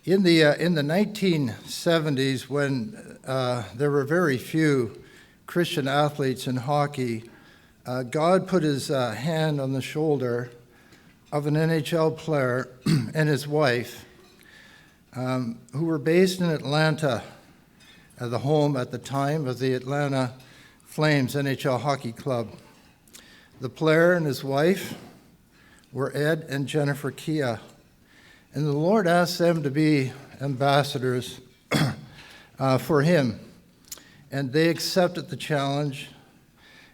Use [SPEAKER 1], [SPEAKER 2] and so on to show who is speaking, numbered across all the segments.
[SPEAKER 1] In the 1970s, when there were very few Christian athletes in hockey, God put his hand on the shoulder of an NHL player and his wife, who were based in Atlanta, the home at the time of the Atlanta Flames NHL Hockey Club. The player and his wife were Ed and Jennifer Kia. And the Lord asked them to be ambassadors for him. And they accepted the challenge.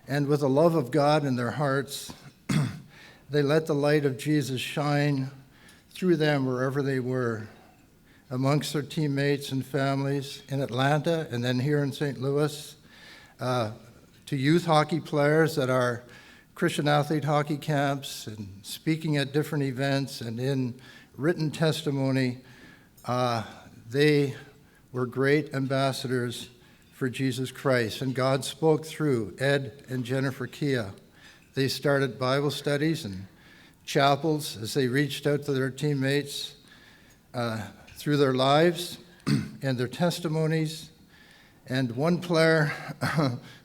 [SPEAKER 1] And with the love of God in their hearts, they let the light of Jesus shine through them wherever they were, amongst their teammates and families in Atlanta and then here in St. Louis, to youth hockey players at our Christian athlete hockey camps and speaking at different events and in written testimony. They were great ambassadors for Jesus Christ, and God spoke through Ed and Jennifer Kia. They started Bible studies and chapels as they reached out to their teammates through their lives and their testimonies. And one player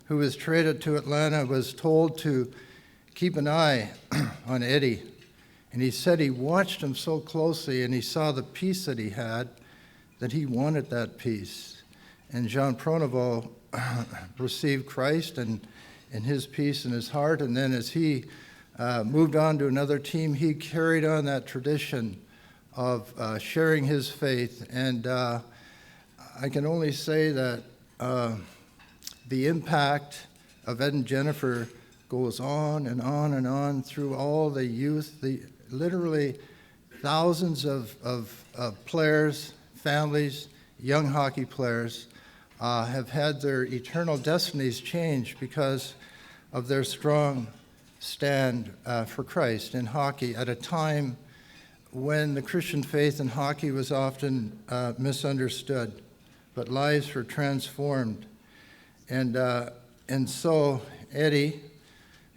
[SPEAKER 1] who was traded to Atlanta was told to keep an eye on Eddie. And he said he watched him so closely and he saw the peace that he had, that he wanted that peace. And Jean Pronovost received Christ and his peace in his heart. And then as he moved on to another team, he carried on that tradition of sharing his faith. And I can only say that the impact of Ed and Jennifer goes on and on and on through all the youth, literally thousands of players, families, young hockey players have had their eternal destinies changed because of their strong stand for Christ in hockey at a time when the Christian faith in hockey was often misunderstood, but lives were transformed. And so Eddie,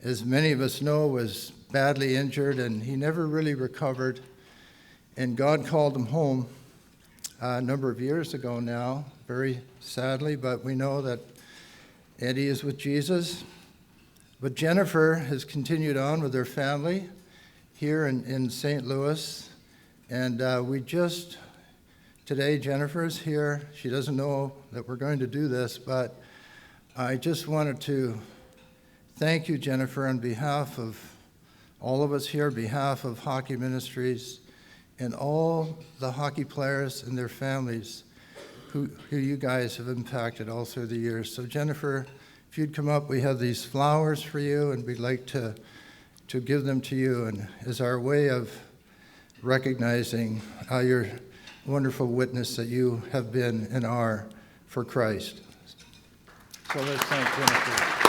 [SPEAKER 1] as many of us know, was badly injured, and he never really recovered. And God called him home a number of years ago now, very sadly, but we know that Eddie is with Jesus. But Jennifer has continued on with her family here in St. Louis. And today Jennifer's here. She doesn't know that we're going to do this, but I just wanted to thank you, Jennifer, on behalf of all of us here, on behalf of Hockey Ministries, and all the hockey players and their families who you guys have impacted all through the years. So Jennifer, if you'd come up, we have these flowers for you, and we'd like to give them to you, and as our way of recognizing your wonderful witness that you have been and are for Christ. So let's thank Jennifer.